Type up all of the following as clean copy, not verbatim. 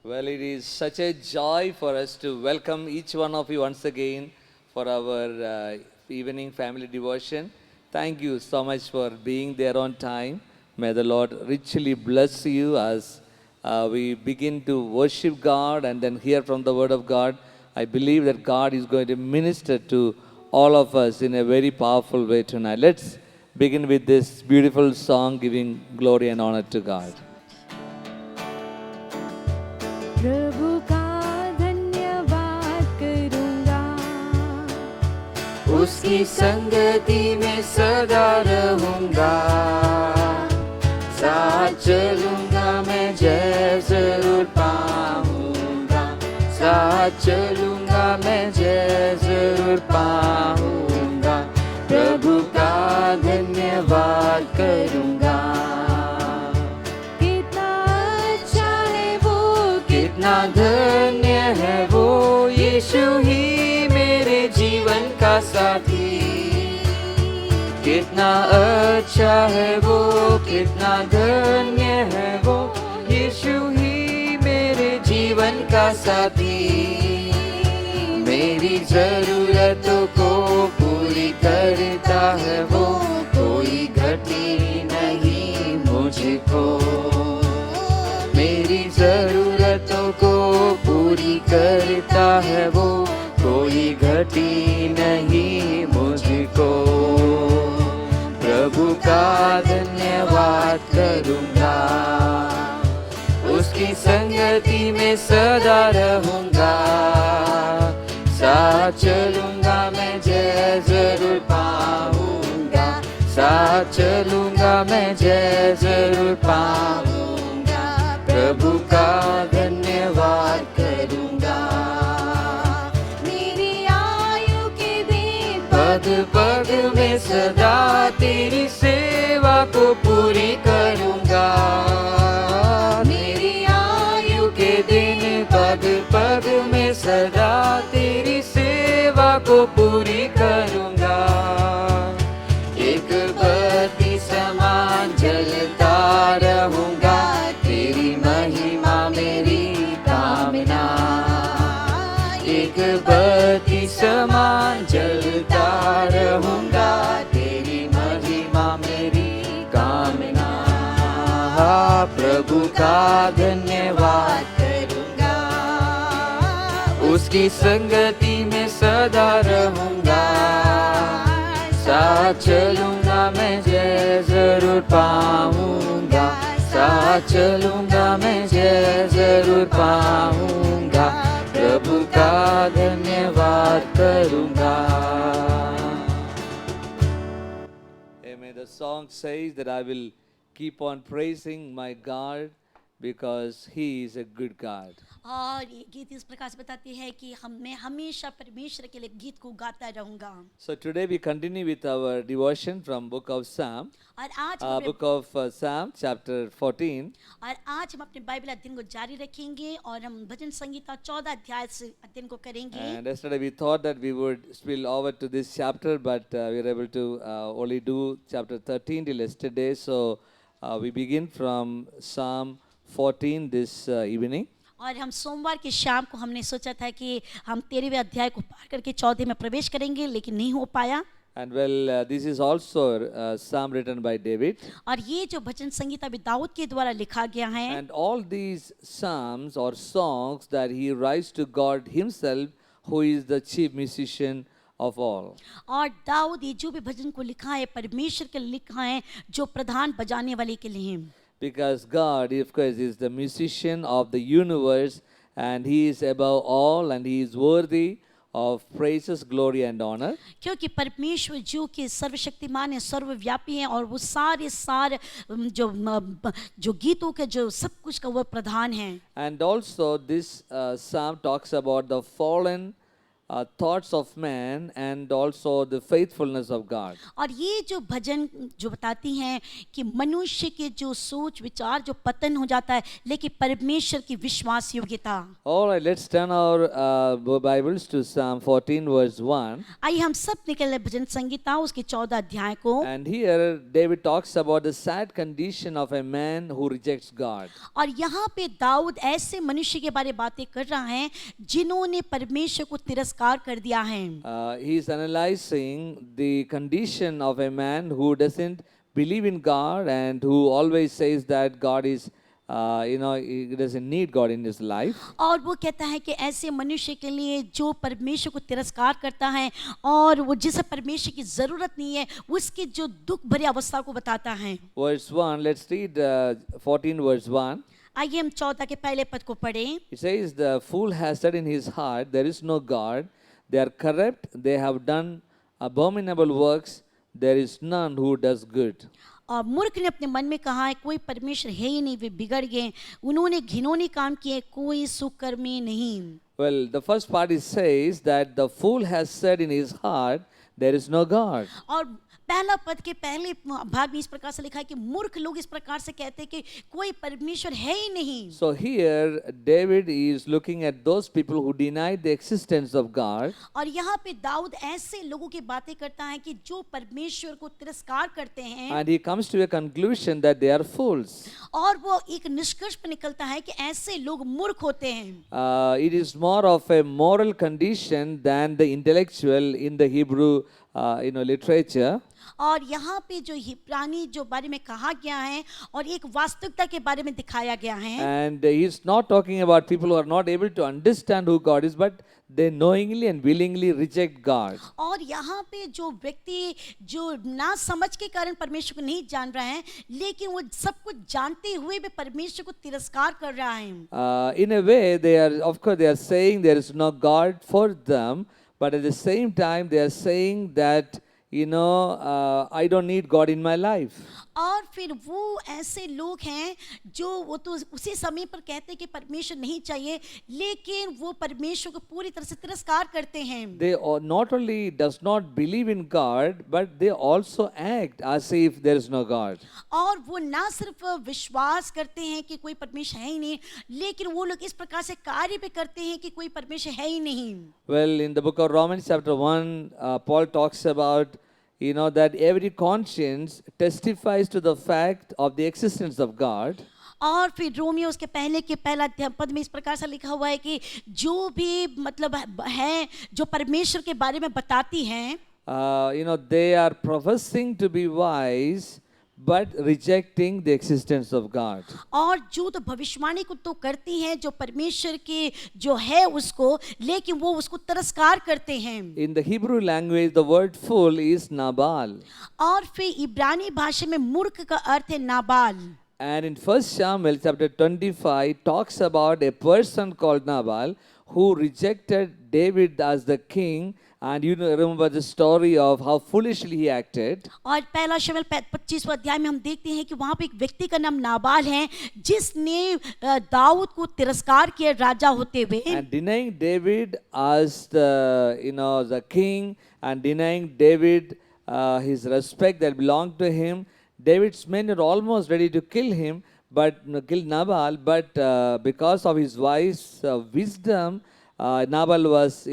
Well, it is such a joy for us to welcome each one of you once again for our evening family devotion. Thank you so much for being there on time. May the Lord richly bless you as we begin to worship God and then hear from the Word of God. I believe that God is going to minister to all of us in a very powerful way tonight. Let's begin with this beautiful song giving glory and honor to God. प्रभु का धन्यवाद करूंगा, उसकी संगति में सदा रहूंगा, साथ चलूंगा मैं जय जरूर पाऊंगा, साथ चलूंगा मैं जय जरूर पाऊंगा, प्रभु का धन्यवाद करूंगा। कितना धन्य है वो यीशु ही मेरे जीवन का साथी, कितना अच्छा है वो, कितना धन्य है वो यीशु ही मेरे जीवन का साथी। मेरी जरूरतों को पूरी करता है वो, कोई घटी नहीं मुझको। मेरी जरूरतों को पूरी करता है वो, कोई घटी नहीं मुझको। प्रभु का धन्यवाद करूंगा, उसकी संगति में सदा रहूंगा, साथ चलूंगा मैं जय जरूर पाऊंगा, साथ चलूंगा मैं जय जरूर पाऊंगा, प्रभु का धन्यवाद करूंगा। मेरी आयु के दिन पग पग में सदा तेरी सेवा को पूरी करूंगा, मेरी आयु के दिन पग पग में सदा तेरी सेवा को पूरी करूंगा। एक बत्ती समान जलता रहूंगा, तेरी महिमा मेरी कामना। एक बत्ती समान जलता रहूंगा, तेरी महिमा मेरी कामना। प्रभु का धन्यवाद करूंगा, उसकी संगति में सदा रहूंगा, साथ चलूंगा मैं जय जरूर पाऊंगा, साथ चलूंगा मैं जय जरूर पाऊंगा, प्रभु का धन्यवाद करूंगा। Amen. The song says that I will keep on praising my God because He is a good God. और ये गीत इस प्रकार से बताती है कि मैं हमेशा परमेश्वर के लिए गीत को गाता रहूंगा। So today we continue with our devotion from book of Psalm, और आज हम book of Psalm chapter 14. और आज हम अपने बाइबल अध्ययन को जारी रखेंगे और हम भजन संगीता 14 अध्याय से अध्ययन को करेंगे। And yesterday we thought that we would spill over to this chapter, but we were able to only do chapter 13 till yesterday. So we begin from Psalm 14 this evening. और हम सोमवार की शाम को हमने सोचा था कि हम 13वें अध्याय को पार करके 14 में प्रवेश करेंगे, लेकिन नहीं हो पाया। And well, this is also psalm written by David. और ये जो भजन संगीता भी दाऊद के द्वारा लिखा गया है। And all these psalms or songs that he writes to God himself, who is the chief musician of all. और दाऊद ये जो भी भजन को लिखा है परमेश्वर के लिए लिखा है, जो प्रधान बजाने वाले के लिए है। Because God, of course, is the musician of the universe, and He is above all, and He is worthy of praises, glory, and honor. क्योंकि परमेश्वर जो कि सर्वशक्तिमान है, सर्वव्यापी है, और वो सारे जो गीतों के जो सब कुछ का वो प्रधान है। And also, this psalm talks about the fallen thoughts of man and also the faithfulness of God. और ये जो भजन जो बताती हैं कि मनुष्य के जो सोच विचार जो पतन हो जाता है, लेकिन परमेश्वर की विश्वास योग्यता। All right, let's turn our Bibles to Psalm 14, verse 1. आइए हम सब निकल भजन संगीता उसके 14 अध्याय को। And here David talks about the sad condition of a man who rejects God. और यहाँ पे दाऊद ऐसे मनुष्य के बारे में बातें कर रहा है जिन्होंने परमेश्वर को तिरस्कार कर दिया है। He is analyzing the condition of a man who doesn't believe in God and who always says that God is, he doesn't need God in his life. और वो कहता है कि ऐसे मनुष्य के लिए जो परमेश्वर को तिरस्कार करता है और वो जिसे परमेश्वर की जरूरत नहीं है, उसकी जो दुख भरी अवस्था को बताता है। Verse 1, let's read 14 verse 1. आइए हम 14 के पहले पद को पढ़ें। It says, the fool has said in his heart, there is no God. They are corrupt. They have done abominable works. There is none who does good. और मूर्ख ने अपने मन में कहा है कोई परमेश्वर है ही नहीं, वे बिगड़ गए, उन्होंने घिनौने काम किए, कोई सुकर्मी नहीं। Well, the first part it says that the fool has said in his heart, there is no God. और पहला पद के पहले भाग में इस प्रकार से लिखा है कि मूर्ख लोग इस प्रकार से कहते हैं कि कोई परमेश्वर है ही नहीं। So here David is looking at those people who denied the existence of God. और यहाँ पे दाऊद ऐसे लोगों की बातें करता है कि जो परमेश्वर को तिरस्कार करते हैं, And he comes to a conclusion that they are fools. और वो एक निष्कर्ष पर निकलता है कि ऐसे लोग मूर्ख होते हैं। It is more of a moral condition than the intellectual in the Hebrew literature. और यहाँ पे जो हिब्रानी जो बारे में कहा गया है और एक वास्तविकता के बारे में दिखाया गया है। And he is not talking about people who are not able to understand who God is, but they knowingly and willingly reject God. और यहाँ पे जो व्यक्ति जो ना समझ के कारण परमेश्वर को नहीं जान रहा है, लेकिन वो सब कुछ जानते हुए भी परमेश्वर को तिरस्कार कर रहा है। In a way, they are saying there is no God for them, but at the same time they are saying that I don't need God in my life. और फिर वो ऐसे लोग हैं जो वो तो उसी समय पर कहते हैं कि परमेश्वर नहीं चाहिए, लेकिन वो परमेश्वर को पूरी तरह से तिरस्कार करते हैं। They not only does not believe in God, but they also act as if there is no God. और वो ना सिर्फ विश्वास करते हैं कि कोई परमेश्वर है ही नहीं, लेकिन वो लोग इस प्रकार से कार्य भी करते हैं कि कोई परमेश्वर है ही नहीं। Well, in the book of Romans chapter 1, Paul talks about that every conscience testifies to the fact of the existence of God. और फिर रोमियो उसके पहले के पहला पद में इस प्रकार से लिखा हुआ है कि जो भी मतलब है जो परमेश्वर के बारे में बताती हैं, they are professing to be wise but rejecting the existence of God. और जो तो भविष्यवाणी को तो करती हैं जो परमेश्वर के जो है उसको, लेकिन वो उसको तिरस्कार करते हैं। In the Hebrew language, the word fool is Nabal. और फिर इब्रानी भाषा में मूर्ख का अर्थ है Nabal. And in 1 Samuel chapter 25 talks about a person called Nabal who rejected David as the king. And remember the story of how foolishly he acted. और पहला शमूएल 25वां अध्याय में हम देखते हैं कि वहाँ पे एक व्यक्ति का नाम नाबाल है जिसने दाऊद को तिरस्कार किया राजा होते हुए। And denying David as the king and denying David his respect that belonged to him. David's men were almost ready to kill him, kill Nabal, but because of his wise wisdom, Nabal was,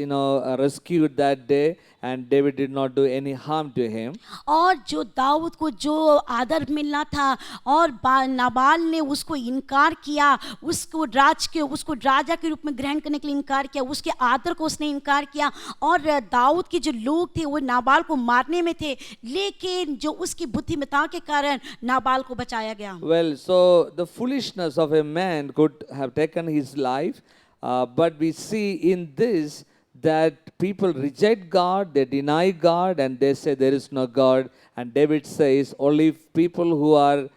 rescued that day, and David did not do any harm to him. और जो दाऊद को जो आदर मिलना था और नाबाल ने उसको इनकार किया, उसको राजा के रूप में ग्रहण करने के लिए इनकार किया, उसके आदर को उसने इनकार किया, और दाऊद के जो लोग थे वो नाबाल को मारने में थे, लेकिन जो उसकी बुद्धिमत्ता के कारण नाबाल को बचाया गया। Well, so the foolishness of a man could have taken his life. But we see in this that people reject God, they deny God, and they say there is no God. And David says only people who are,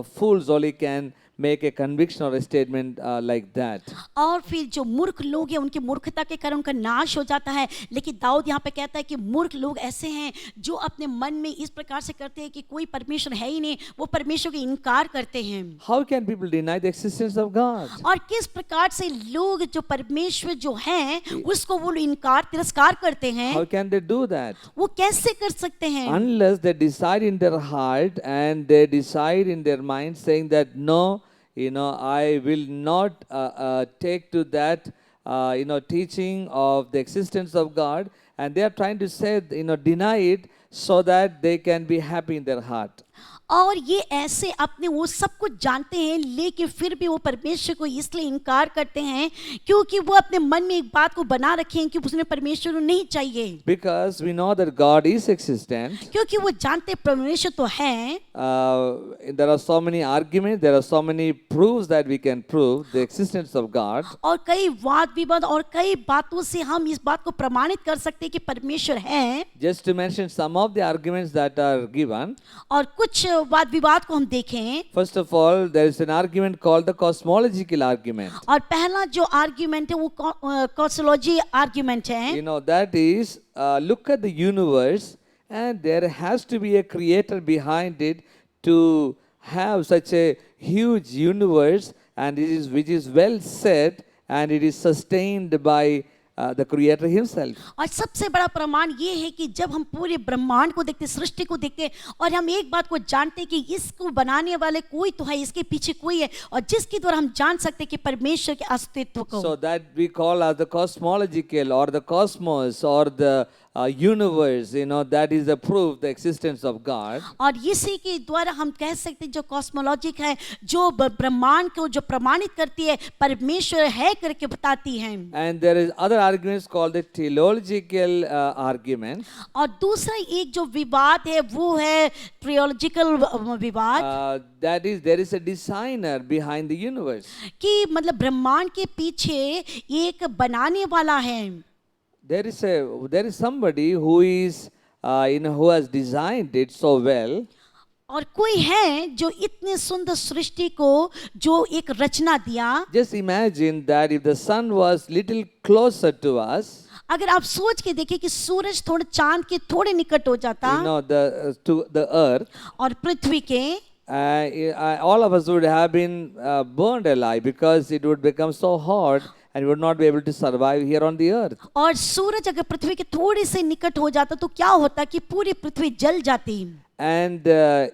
fools only can make a conviction or a statement like that. और फिर जो मूर्ख लोग हैं उनकी मूर्खता के कारण उनका नाश हो जाता है, लेकिन दाऊद यहाँ पे कहता है कि मूर्ख लोग ऐसे हैं जो अपने मन में इस प्रकार से करते हैं कि कोई परमेश्वर है ही नहीं, वो परमेश्वर का इनकार करते हैं। How can people deny the existence of God? और किस प्रकार से लोग जो परमेश्वर जो हैं उसको वो इनकार तिरस्कार करते हैं, How can they do that? वो कैसे कर सकते हैं? Unless they decide in their heart and they decide in their mind saying that no, I will not take to that, teaching of the existence of God, and they are trying to say, deny it so that they can be happy in their heart. और ये ऐसे अपने वो सब कुछ जानते हैं लेकिन फिर भी वो परमेश्वर को इसलिए इनकार करते हैं क्योंकि वो अपने मन में एक बात को बना रखे हैं कि उसमें परमेश्वर नहीं चाहिए, Because we know that God is existent. क्योंकि वो जानते हैं परमेश्वर तो है। There are so many arguments, there are so many proofs that we can prove the existence of God. और कई वाद विवाद और कई बातों से हम इस बात को प्रमाणित कर सकते हैं कि परमेश्वर है। Just to mention some of the arguments that are given. और कुछ वाद विवाद को हम देखें। First of all, there is an argument called the cosmological argument. और पहला जो आर्ग्यूमेंट है वो कॉस्मोलॉजी आर्ग्यूमेंट है। That is, look at the universe and there has to be a creator behind it to have such a huge universe, and which is well set and it is sustained by the creator himself. और सबसे बड़ा प्रमाण ये है कि जब हम पूरे ब्रह्मांड को देखते, सृष्टि को देखते और हम एक बात को जानते हैं कि इसको बनाने वाले कोई तो है, इसके पीछे कोई है, और जिसके द्वारा हम जान सकते हैं कि परमेश्वर के अस्तित्व को। So that we call as the cosmological or the cosmos or the universe, that is the proof the existence of God. और इसी के द्वारा हम कह सकते हैं जो कॉस्मोलॉजिक है, जो ब्रह्मांड को जो प्रमाणित करती है परमेश्वर है करके बताती है। And there is other arguments called the teleological argument. और दूसरा एक जो विवाद है वो है ट्रियोलॉजिकल विवाद। That is, there is a designer behind the universe. कि मतलब ब्रह्मांड के पीछे एक बनाने वाला है। There is somebody who is who has designed it so well. और कोई है जो इतने सुंदर सृष्टि को जो एक रचना दिया। Just imagine that if the sun was little closer to us, अगर आप सोच के देखिए कि सूरज थोड़े चांद के थोड़े निकट हो जाता to the earth, और पृथ्वी के, all of us would have been burned alive because it would become so hot and we would not be able to survive here on the earth. और सूरज अगर पृथ्वी के थोड़े से निकट हो जाता तो क्या होता कि पूरी पृथ्वी जल जाती। And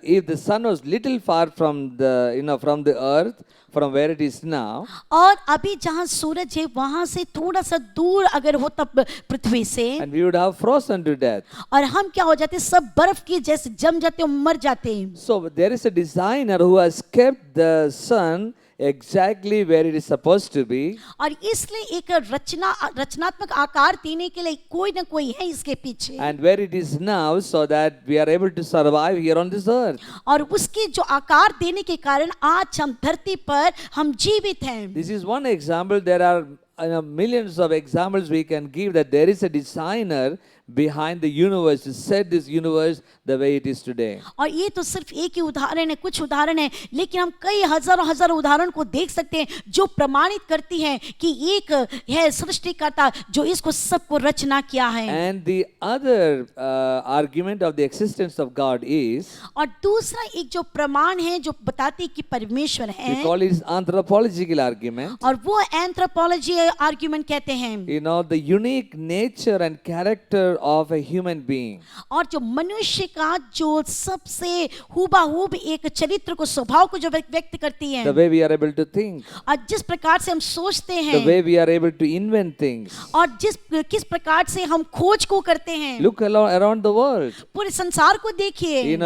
if the sun was little far from the from the earth, from where it is now, और अभी जहाँ सूरज है वहाँ से थोड़ा सा दूर अगर होता पृथ्वी से, and we would have frozen to death. और हम क्या हो जाते, सब बर्फ की जैसे जम जाते और मर जाते। So there is a designer who has kept the sun exactly where it is supposed to be. और इसलिए एक रचनात्मक आकार देने के लिए कोई ना कोई है इसके पीछे। And where it is now, so that we are able to survive here on this earth. और उसके जो आकार देने के कारण आज हम धरती पर हम जीवित हैं। This is one example. There are millions of examples we can give that there is a designer behind the universe to set this universe the way it is today. और ये तो सिर्फ एक ही उदाहरण है, कुछ उदाहरण है, लेकिन हम कई हजारों उदाहरण को देख सकते हैं जो प्रमाणित करती हैं कि एक है सृष्टिकर्ता जो इसको सबको रचना किया है। And the other argument of the existence of God is, और दूसरा एक जो प्रमाण है जो बताती कि परमेश्वर है, we call it anthropological argument. और वो एंथ्रोपोलॉजी आर्गुमेंट कहते हैं। The unique nature and character of a human being. और जो मनुष्य का जो सबसे हुबहू एक चरित्र को, स्वभाव को जो व्यक्त करती है, The way we are able to think. और जिस प्रकार से हम सोचते हैं, The way we are able to invent things. और किस प्रकार से हम खोज को करते हैं। Look around the world. पूरे संसार को देखिए।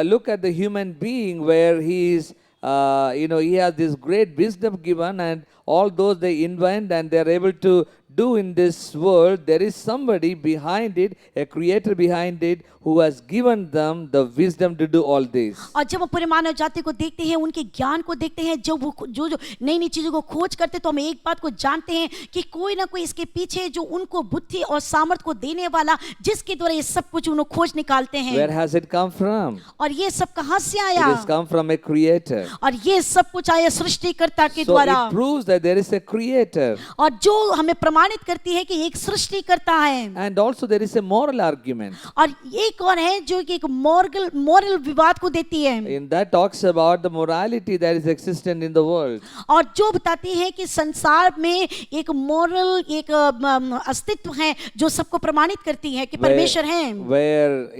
Look at the human being where he is. He has this great wisdom given, and all those they invent and they are able to do in this world, there is somebody behind it, a creator behind it, who has given them the wisdom to do all this. और जब हम पूरे मानव जाति को देखते हैं, उनके ज्ञान को देखते हैं, जो जो नई नई चीजों को खोज करते हैं, तो हम एक बात को जानते हैं कि कोई ना कोई इसके पीछे जो उनको बुद्धि और सामर्थ को देने वाला, जिसके द्वारा ये सब कुछ उन्हें खोज निकालते हैं। Where has it come from? और ये सब कहाँ से It आया? has come from a creator. और ये सब कुछ आया सृष्टिकर्ता के So द्वारा। it proves that there is a creator. और जो हमें प्रमाणित करती है कि एक सृष्टिकर्ता है। And also there is a moral argument. और एक और है जो कि एक मोरल विवाद को देती है। In that talks about the morality that is existent in the world. और जो बताती है कि संसार में एक मोरल एक अस्तित्व है जो सबको प्रमाणित करती है कि परमेश्वर है। Where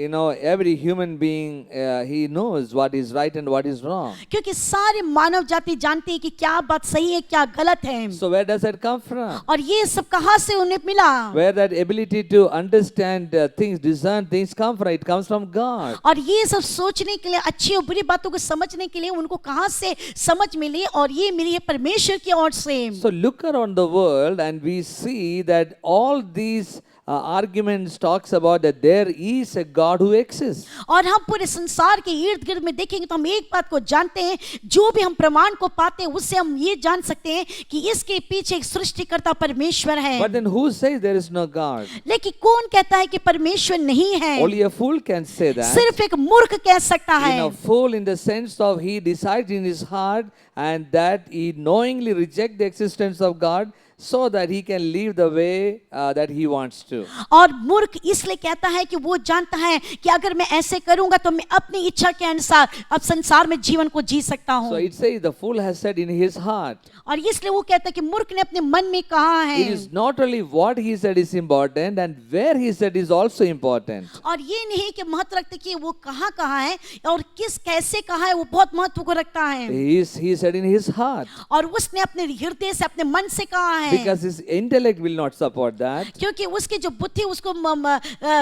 every human being he knows what is right and what is wrong. क्योंकि सारे मानव जाति जानती है कि क्या बात सही है क्या गलत है। So where does that come from? और ये सब कहाँ से उन्हें मिला? Where that ability to understand things, discern things come from? It comes from God. और ये सब सोचने के लिए, अच्छी और बुरी बातों को समझने के लिए उनको कहाँ से समझ मिली? और ये मिली है परमेश्वर की ओर से। So look around the world and we see that all these arguments talks about that there is a God who exists. और हम पूरे संसार के इर्द गिर्द में देखेंगे तो हम एक बात को जानते हैं, जो भी हम प्रमाण को पाते हैं उससे हम ये जान सकते हैं कि इसके पीछे एक सृष्टिकर्ता परमेश्वर है। But then who says there is no God? लेकिन कौन कहता है कि परमेश्वर नहीं है? Only a fool can say that. सिर्फ एक मूर्ख कह सकता है। Fool in the sense of he decides in his heart and that he knowingly rejects the existence of God so that he can live the way that he wants to. और मूर्ख इसलिए कहता है कि वो जानता है कि अगर मैं ऐसे करूंगा तो मैं अपनी इच्छा के अनुसार अब संसार में जीवन को जी सकता हूँ। So it says the fool has said in his heart. और इसलिए वो कहता है कि मूर्ख ने अपने मन में कहा है। It is not only what he said is important and where he said is also important. और ये नहीं कि महत्व रखते कि वो कहाँ कहा है और किस कैसे कहा है, वो बहुत महत्व को रखता है। He said in his heart. और उसने अपने हृदय से अपने मन से कहा है। Because his intellect will not support that. क्योंकि उसकी जो बुद्धि उसको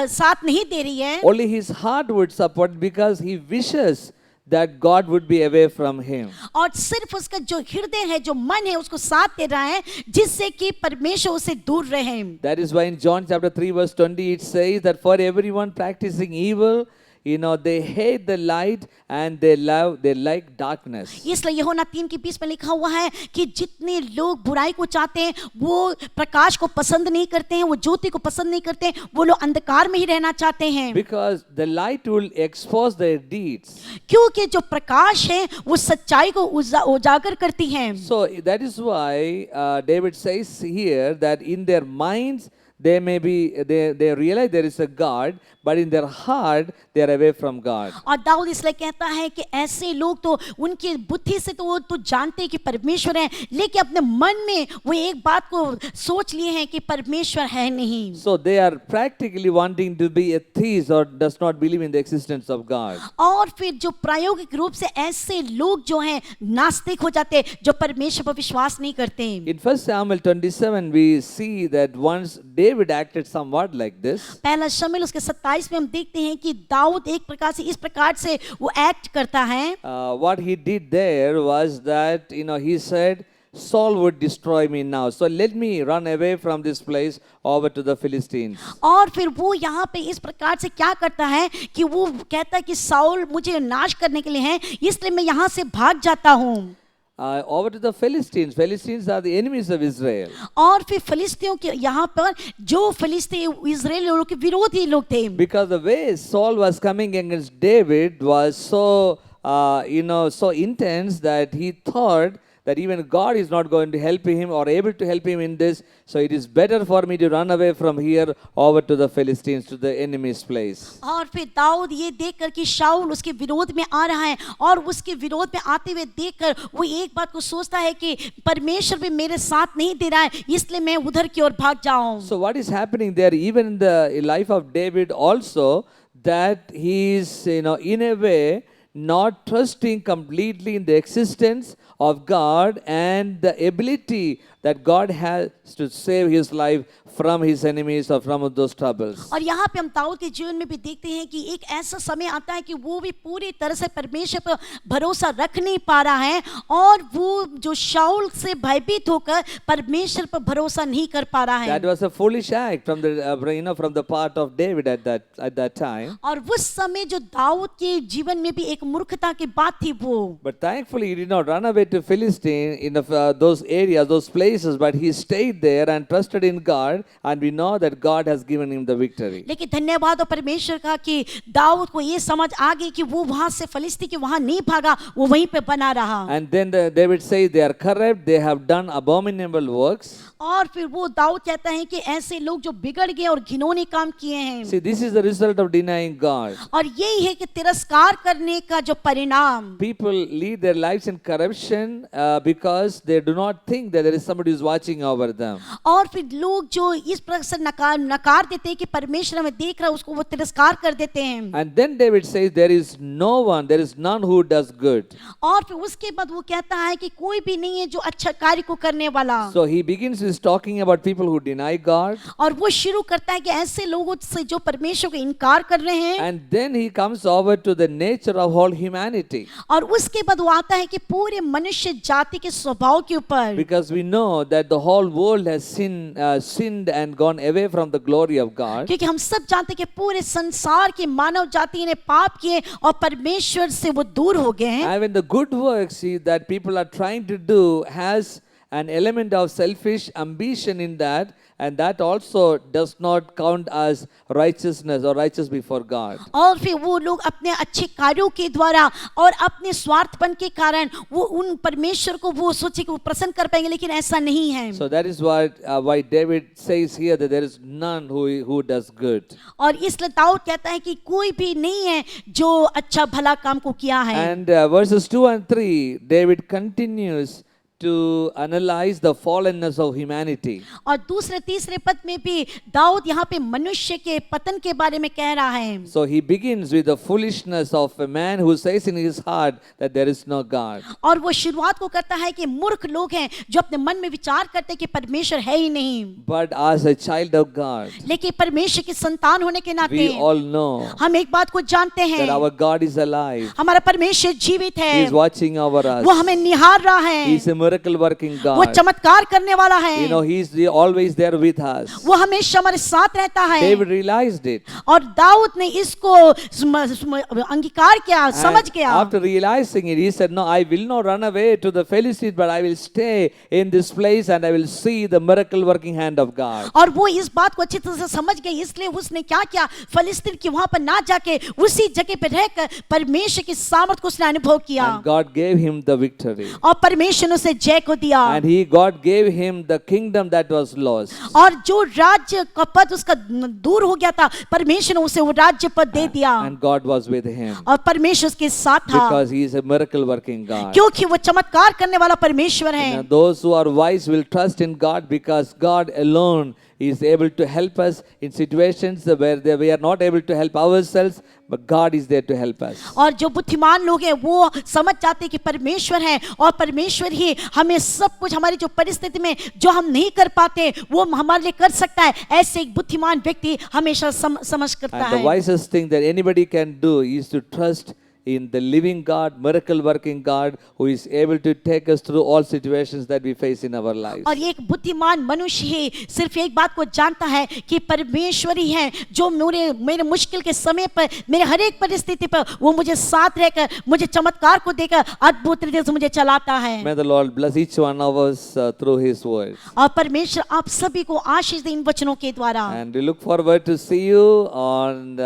साथ नहीं दे रही है। Only his heart would support because he wishes that God would be away from him. और सिर्फ उसका जो हृदय है, जो मन है, उसको साथ दे रहा है जिससे कि परमेश्वर उसे दूर रहे। That is why in John chapter 3 verse 20 it says that for everyone practicing evil, they hate the light and they like darkness. इसलिए यूहन्ना 3:20 में लिखा हुआ है कि जितने लोग बुराई को चाहते हैं वो प्रकाश को पसंद नहीं करते हैं, वो ज्योति को पसंद नहीं करते हैं, वो लोग अंधकार में ही रहना चाहते हैं। Because the light will expose their deeds. क्योंकि जो प्रकाश है वो सच्चाई को उजागर करती है। So that is why David says here that in their minds they realize there is a God, but in their heart they are away from God. और दाऊद इसलिए कहता है कि ऐसे लोग तो उनकी बुद्धि से तो वो तो जानते हैं कि परमेश्वर है, लेकिन अपने मन में वो एक बात को सोच लिए हैं कि परमेश्वर है नहीं। So they are practically wanting to be atheists or does not believe in the existence of God. और फिर जो प्रायोगिक रूप से ऐसे लोग जो हैं नास्तिक हो जाते हैं, जो परमेश्वर पर विश्वास नहीं करते। In 1 Samuel 27 we see that once David acted somewhat like this. पहला शमूएल उसके 27 में हम देखते हैं कि दाऊद एक प्रकार से इस प्रकार से वो एक्ट करता है। What he did there was that he said Saul would destroy me now, so let me run away from this place over to the Philistines. और फिर वो यहाँ पे इस प्रकार से क्या करता है कि वो कहता है कि साउल मुझे नाश करने के लिए है, इसलिए मैं यहाँ से भाग जाता हूँ। Over to the Philistines. Philistines are the enemies of Israel. और फिर फिलिस्तियों के यहाँ पर जो फिलिस्ती इजराइल लोगों के विरोधी लोग थे। Because the way Saul was coming against David was so so intense that he thought that even God is not going to help him or able to help him in this, so it is better for me to run away from here over to the Philistines, to the enemy's place. और फिर दाऊद ये देखकर कि शाऊल उसके विरोध में आ रहा है और उसके विरोध में आते हुए देखकर वो एक बात को सोचता है कि परमेश्वर भी मेरे साथ नहीं दे रहा है, इसलिए मैं उधर की ओर भाग जाऊं। So what is happening there, even in the life of David also, that he is in a way not trusting completely in the existence of God and the ability that God has to save his life from his enemies or from those troubles. और यहाँ पे हम दाऊद के जीवन में भी देखते हैं कि एक ऐसा समय आता है कि वो भी पूरी तरह से परमेश्वर पर भरोसा रख नहीं पा रहा है और वो जो शाऊल से भयभीत होकर परमेश्वर पर भरोसा नहीं कर पा रहा है। That was a foolish act from the from the part of David at that time. और उस समय जो दाऊद के जीवन में भी एक मूर्खता की बात थी वो। But thankfully he did not run away to Philistine in those areas, those places, but he stayed there and trusted in God, and we know that God has given him the victory. लेकिन धन्यवाद हो परमेश्वर का कि दाऊद को ये समझ आ गई कि वो वहां से फलिस्ती के वहां नहीं भागा, वो वहीं पे बना रहा। And then David says they are corrupt, they have done abominable works. और फिर वो दाऊद कहता है कि ऐसे लोग जो बिगड़ गए और घिनौने काम किए हैं। See, this is the result of denying God. और यही है कि तिरस्कार करने का जो परिणाम। People lead their lives in corruption because they do not think that there is somebody who is watching over them. और फिर लोग जो इस प्रकार से नकार देते हैं कि परमेश्वर हमें देख रहा है, उसको वो तिरस्कार कर देते हैं। And then David says there is no one, there is none who does good. और फिर उसके बाद वो कहता है कि कोई भी नहीं है जो अच्छा कार्य को करने वाला। So he begins with talking about people who deny God. और वो शुरू करता है कि ऐसे लोगों से जो परमेश्वर को इनकार कर रहे हैं। And then he comes over to the nature of all humanity. और उसके बाद वो आता है कि पूरे मनुष्य जाति के स्वभाव के ऊपर। Because we know that the whole world has sinned and gone away from the glory of God. क्योंकि हम सब जानते हैं कि पूरे संसार की मानव जाति ने पाप किए और परमेश्वर से वो दूर हो गए हैं। And when the good works that people are trying to do has an element of selfish ambition in that, and that also does not count as righteousness or righteous before God. और फिर वो लोग अपने अच्छे कार्यों के द्वारा और अपने स्वार्थपन के कारण वो उन परमेश्वर को वो सोचे कि वो प्रसन्न कर पाएंगे, लेकिन ऐसा नहीं है। So that is why David says here that there is none who does good. और इसलिए दाऊद कहता है कि कोई भी नहीं है जो अच्छा भला काम को किया है। And verses 2 and 3, David continues to analyze the fallenness of humanity. और दूसरे तीसरे पद में भी दाऊद यहाँ पे मनुष्य के पतन के बारे में कह रहा है। So he begins with the foolishness of a man who says in his heart that there is no God. और वो शुरुआत को करता है कि मूर्ख लोग हैं जो अपने मन में विचार करते हैं कि परमेश्वर है ही नहीं। But as a child of God, लेकिन परमेश्वर की संतान होने के नाते we all know हम एक बात को जानते हैं, that our God is alive. हमारा परमेश्वर जीवित है, He is watching over us. वो हमें निहार रहा है, He is a miracle working वो God. चमत्कार करने वाला है, You know, He is always there with us. वो हमेशा हमारे साथ रहता है। David realized it. और दाऊद ने इसको अंगीकार किया, समझ गया। After realizing it, he said, "No, I will not run away to the Philistines, but I will stay in this place and I will see the miracle working hand of God." और वो इस बात को अच्छी तरह से समझ गए, इसलिए उसने क्या किया, फिलिस्तीन की वहां पर ना जाके उसी जगह पर रहकर परमेश्वर की सामर्थ को उसने अनुभव किया। And God gave him the victory. और परमेश्वर ने उसे जय को दिया। And God gave him the kingdom that was lost. और जो राज्य का पद उसका दूर हो गया था, परमेश्वर ने उसे वो राज्य पद दे दिया। And God was with him. और परमेश्वर उसके साथ था, Because He is a miracle working God. क्योंकि वो चमत्कार करने वाला परमेश्वर है। Now, those who are wise will trust in God because God alone is able to help us in situations where we are not able to help ourselves, but God is there to help us. और जो बुद्धिमान लोग हैं वो समझ जाते हैं कि परमेश्वर है और परमेश्वर ही हमें सब कुछ हमारी जो परिस्थिति में जो हम नहीं कर पाते वो हमारे लिए कर सकता है। ऐसे एक बुद्धिमान व्यक्ति हमेशा समझ करता And the है। wisest thing that anybody can do is to trust in the living God, miracle working God, who is able to take us through all situations that we face in our lives. और एक बुद्धिमान मनुष्य ही सिर्फ एक बात को जानता है कि परमेश्वर ही है जो मेरे मुश्किल के समय पर, मेरे हर एक परिस्थिति पर वो मुझे साथ रहकर, मुझे चमत्कार को देकर अद्भुत तरीके से मुझे चलाता है। May the Lord bless each one of us through His word. और परमेश्वर आप सभी को आशीष दे इन वचनों के द्वारा। And we look forward to see you on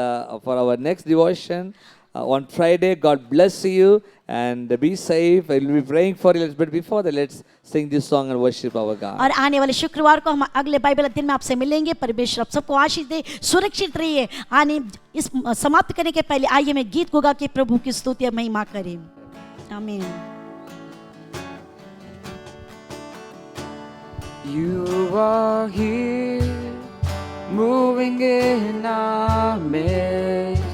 for our next devotion. On Friday, God bless you and be safe. I will be praying for you. But before that, let's sing this song and worship our God. और आने वाले शुक्रवार को हम अगले Bible अध्ययन में आपसे मिलेंगे। परमेश्वर आप सबको आशीष दे, सुरक्षित रहिए। आने इस समाप्त करने के पहले आइए मैं गीत को गा के प्रभु की स्तुति और महिमा करें। आमीन। You are here, moving in our midst.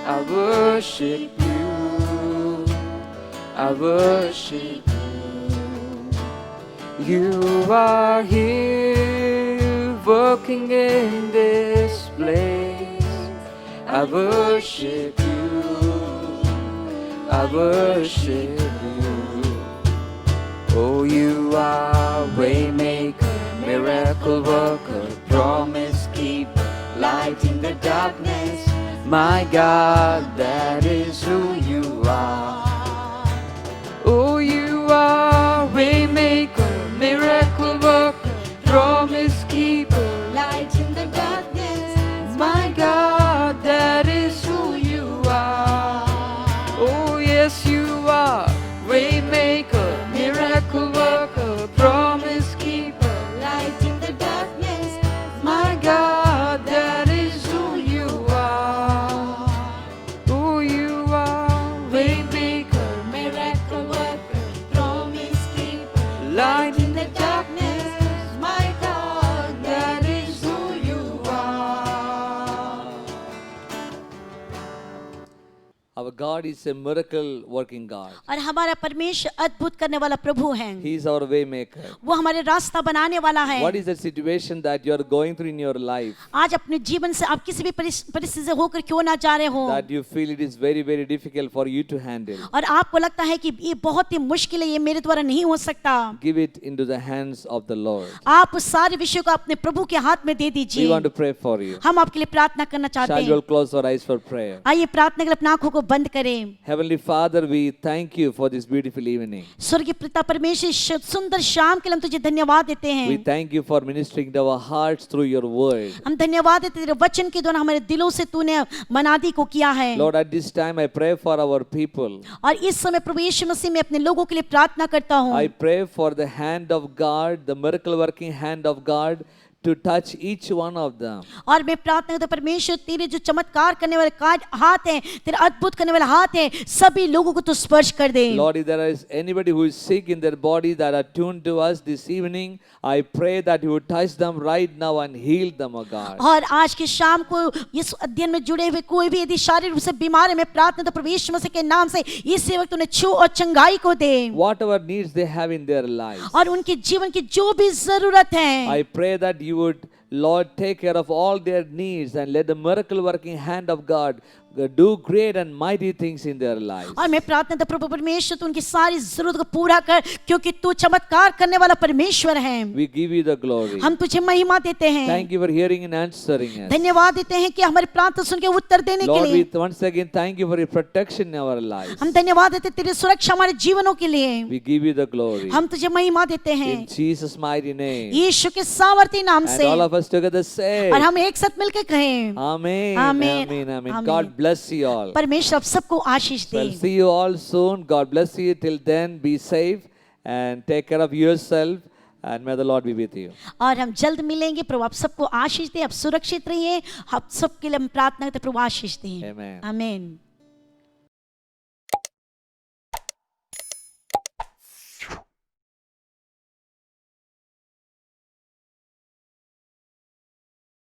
I worship you. I worship you. You are here working in this place. I worship you. I worship you. Oh, you are waymaker, miracle worker, promise keeper, light in the darkness. My God, that is who you are. Oh, you are waymaker, miracle worker, promise keeper, light in the darkness. My God, that is who you are. Oh, yes, you are waymaker, miracle worker, promise keeper, light in the darkness. My God, that is who you are. Oh, you are waymaker, miracle worker, promise keeper, light in the darkness. My God, that is who you are. Our God is a miracle working God. और हमारा परमेश्वर अद्भुत करने वाला प्रभु है, He is our way maker. वो हमारे रास्ता बनाने वाला है। What is the situation that you are going through in your life आज अपने जीवन से आप किसी भी परिस्थिति से होकर क्यों ना जा रहे हो, that you feel it is very, very difficult for you to handle? और आपको लगता है कि ये बहुत ही मुश्किल है, ये मेरे द्वारा नहीं हो सकता, Give it into the hands of the Lord. आप उस सारे विषयों को अपने प्रभु के हाथ में दे We दीजिए। want to pray for you. हम आपके लिए प्रार्थना करना चाहते Shall we हैं। all close our eyes for prayer? आइए प्रार्थना के लिए अपनी आंखों को बंद करें। Heavenly Father, we thank you for this beautiful evening. स्वर्गीय पिता परमेश्वर, सुंदर शाम के लिए हम तुझे धन्यवाद देते We हैं। thank you for ministering to our hearts through your word. हम धन्यवाद देते हैं तेरे वचन के द्वारा हमारे दिलों से तूने मनादी को किया है। Lord, at this time I pray for our people. और इस समय प्रभु यीशु मसीह में अपने लोगों के लिए प्रार्थना करता हूँ। I pray for the hand of God, the miracle working hand of God to touch each one of them. और मैं प्रार्थना करता हूं परमेश्वर, तेरे जो चमत्कार करने वाले हाथ हैं, तेरे अद्भुत करने वाला हाथ है, सभी लोगों को तू स्पर्श कर दे। Lord, if there is anybody who is sick in their body that are tuned to us this evening, I pray that you would touch them right now and heal them, O God. और आज की शाम को इस अध्ययन में जुड़े हुए कोई भी यदि शारीरिक रूप से बीमार है, मैं प्रार्थना तो प्रभु यीशु मसीह के नाम से इस सेवक उन्हें छू और चंगाई को दे। Whatever needs they have in their lives, और उनके जीवन की जो भी जरूरत है, I pray that you would, Lord, take care of all their needs and let the miracle working hand of God do great and mighty things in their lives. और मैं प्रार्थना तो प्रभु परमेश्वर तू उनकी सारी जरूरत को पूरा कर, क्योंकि तू चमत्कार करने वाला परमेश्वर है। We give you the glory. हम तुझे महिमा देते हैं। Thank you for hearing and answering us. धन्यवाद देते हैं कि हमारी प्रार्थना सुन के उत्तर देने के Lord, लिए। we once again thank you for your protection in our lives. हम धन्यवाद देते हैं तेरी सुरक्षा हमारे जीवनों के लिए। We give you the glory. हम तुझे महिमा देते हैं In Jesus' mighty name. यीशु के सामर्थी नाम And से। all of us together say, और हम एक साथ मिलकर कहें Amen. Amen. Amen. Amen. Amen. God bless you all. परमेश्वर आप सबको आशीष So I'll they. see you all soon. God bless you. Till then, be safe and take care of yourself. And may the Lord be with you. और हम जल्द मिलेंगे। प्रभु आप सबको आशीष दे, आप सुरक्षित रहिए। आप सबके लिए हम प्रार्थना करते हैं, प्रभु आशीष दें। Amen. आमीन।